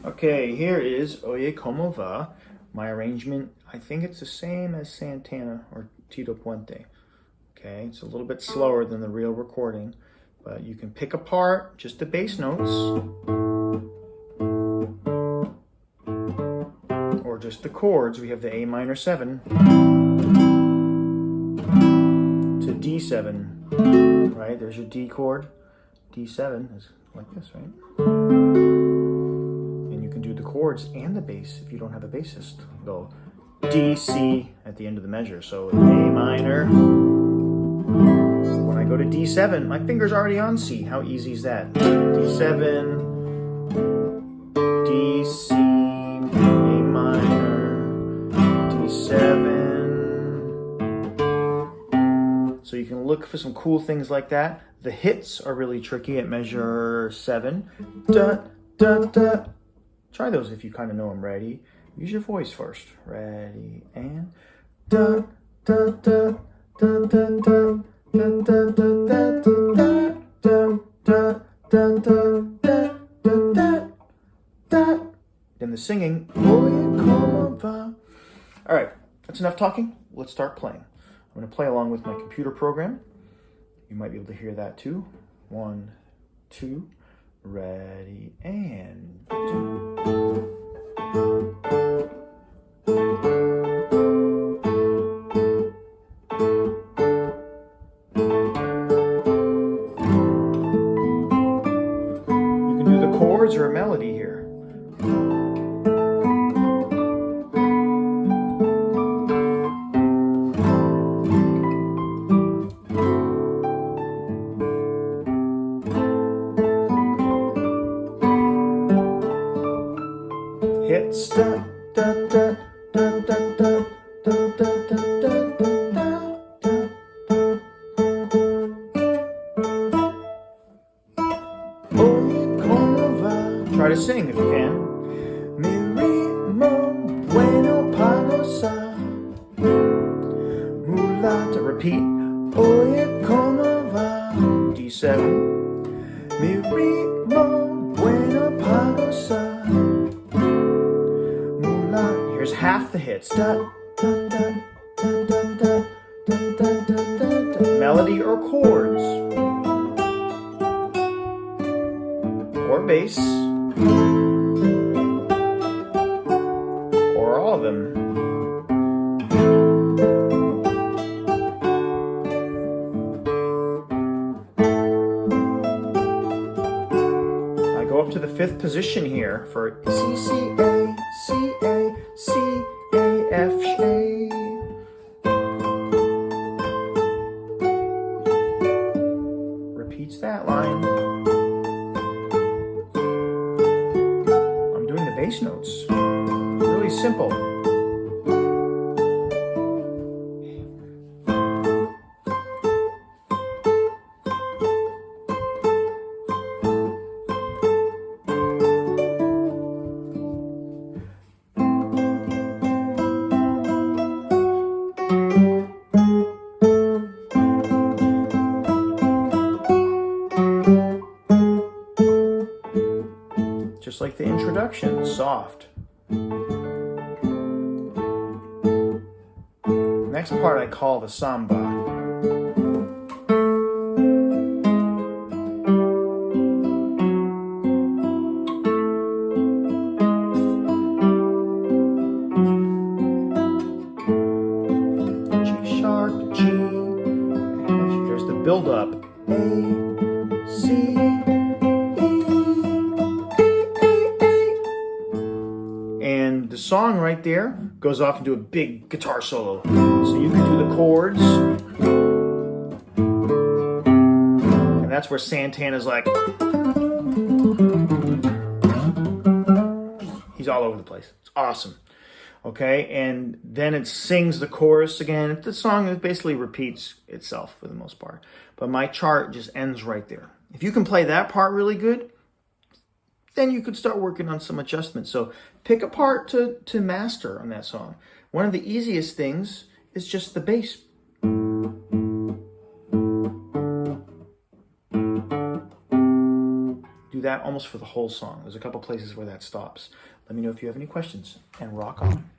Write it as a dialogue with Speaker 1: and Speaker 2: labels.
Speaker 1: Okay, here is Oye Como Va. My arrangement, I think it's the same as Santana or Tito Puente. Okay, it's a little bit slower than the real recording, but you can pick apart just the bass notes or just the chords. We have the A minor 7 to D7, right? There's your D chord. D7 is like this, right? And you can do the chords and the bass if you don't have a bassist. Go D, C at the end of the measure. So A minor. When I go to D7, my finger's already on C. How easy is that? D7, D, C, A minor, D7. So you can look for some cool things like that. The hits are really tricky at measure 7. Da, da, da. Try those if you kind of know them. Ready? Use your voice first. Ready, and da, da, da, da, da, da. Then the singing. Oye Como Va. All right, that's enough talking. Let's start playing. I'm going to play along with my computer program. You might be able to hear that too. 1, 2, ready, and do. Chords or a melody here. Hits da da da da da da da da da da. Try to sing if you can. Mi ritmo bueno panosa. Mulata. Repeat. Oye como va. D7. Mi ritmo bueno panosa. Mulata. Here's half the hits. Da, da, da, da, da, da, da, da, da, da. Melody or chords. Or bass. Or all of them. I go up to the 5th position here for C, C, A, C, A, C, A, F, A. Repeats that line. Bass notes. Really simple. Just like the introduction, soft. Next part I call the samba. G sharp, G. Here's the build up. A, C, and the song right there goes off into a big guitar solo. So you can do the chords. And that's where Santana's like, he's all over the place. It's awesome. Okay, and then it sings the chorus again. The song basically repeats itself for the most part. But my chart just ends right there. If you can play that part really good, then you could start working on some adjustments. So pick a part to master on that song. One of the easiest things is just the bass. Do that almost for the whole song. There's a couple places where that stops. Let me know if you have any questions, and rock on.